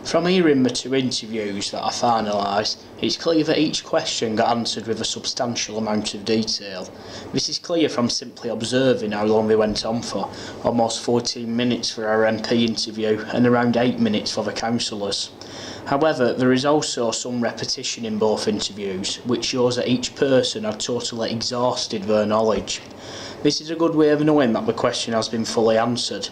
From hearing the two interviews that I finalised, it's clear that each question got answered with a substantial amount of detail. This is clear from simply observing how long they went on for, almost 14 minutes for our MP interview and around 8 minutes for the councillors. However, there is also some repetition in both interviews, which shows that each person had totally exhausted their knowledge. This is a good way of knowing that the question has been fully answered.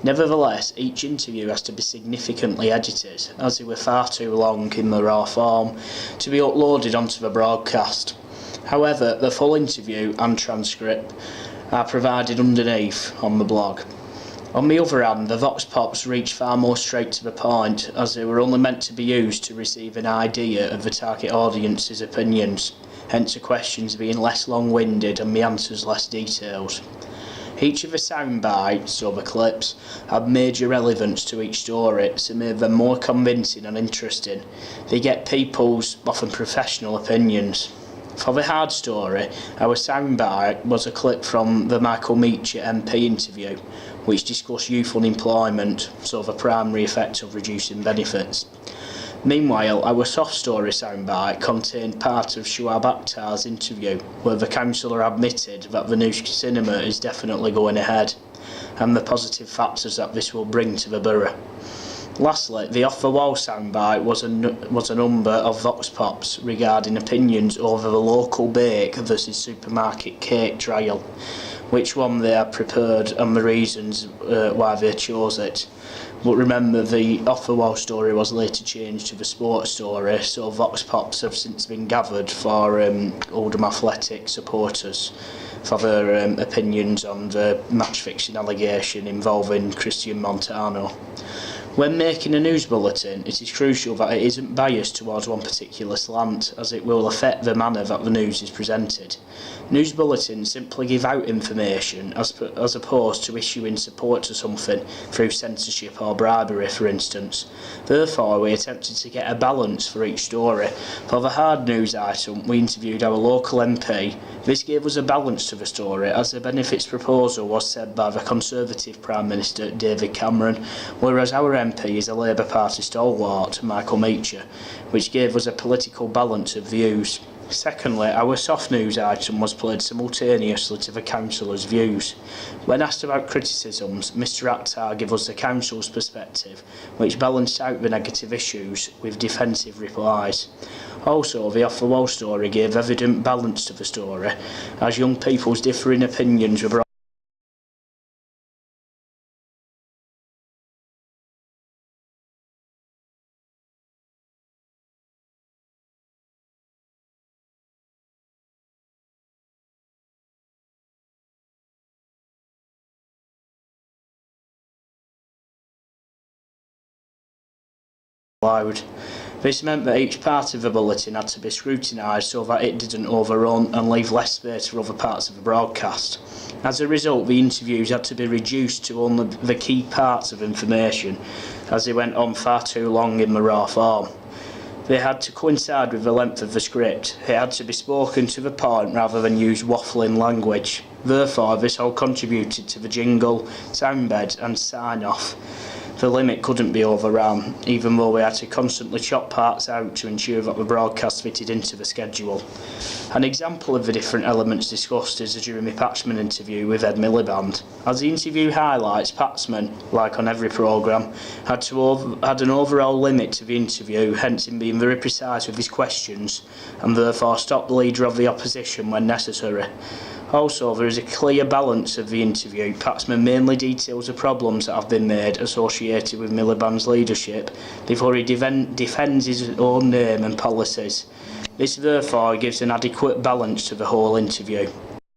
Nevertheless, each interview has to be significantly edited, as they were far too long in the raw form to be uploaded onto the broadcast. However, the full interview and transcript are provided underneath on the blog. On the other hand, the Vox Pops reached far more straight to the point, as they were only meant to be used to receive an idea of the target audience's opinions, hence the questions being less long-winded and the answers less detailed. Each of the sound bites, or the clips, had major relevance to each story, so made them more convincing and interesting. They get people's, often professional, opinions. For the hard story, our soundbite was a clip from the Michael Meacher MP interview, which discussed youth unemployment, so the primary effect of reducing benefits. Meanwhile, our soft story soundbite contained part of Shuaib Akhtar's interview, where the councillor admitted that the new cinema is definitely going ahead, and the positive factors that this will bring to the borough. Lastly, the off-the-wall soundbite was a number of Vox Pops regarding opinions over the local bake versus supermarket cake trial, which one they had prepared and the reasons why they chose it. But remember, the off-the-wall story was later changed to the sports story, so Vox Pops have since been gathered for Oldham Athletic supporters for their opinions on the match-fixing allegation involving Christian Montano. When making a news bulletin, it is crucial that it isn't biased towards one particular slant, as it will affect the manner that the news is presented. News bulletins simply give out information as opposed to issuing support to something through censorship or bribery, for instance. Therefore, we attempted to get a balance for each story. For the hard news item, we interviewed our local MP. This gave us a balance to the story, as the benefits proposal was said by the Conservative Prime Minister David Cameron, whereas our MP is a Labour Party stalwart, Michael Meacher, which gave us a political balance of views. Secondly, our soft news item was played simultaneously to the councillors' views. When asked about criticisms, Mr Akhtar gave us the council's perspective, which balanced out the negative issues with defensive replies. Also, the off-the-wall story gave evident balance to the story, as young people's differing opinions were brought loud. This meant that each part of the bulletin had to be scrutinised so that it didn't overrun and leave less space for other parts of the broadcast. As a result, the interviews had to be reduced to only the key parts of information, as they went on far too long in the raw form. They had to coincide with the length of the script. It had to be spoken to the point rather than use waffling language. Therefore, this all contributed to the jingle, soundbed and sign-off. The limit couldn't be overrun, even though we had to constantly chop parts out to ensure that the broadcast fitted into the schedule. An example of the different elements discussed is the Jeremy Paxman interview with Ed Miliband. As the interview highlights, Paxman, like on every programme, had an overall limit to the interview, hence him being very precise with his questions, and therefore stopped the leader of the opposition when necessary. Also, there is a clear balance of the interview. Paxman mainly details the problems that have been made associated with Miliband's leadership before he defends his own name and policies. This therefore gives an adequate balance to the whole interview.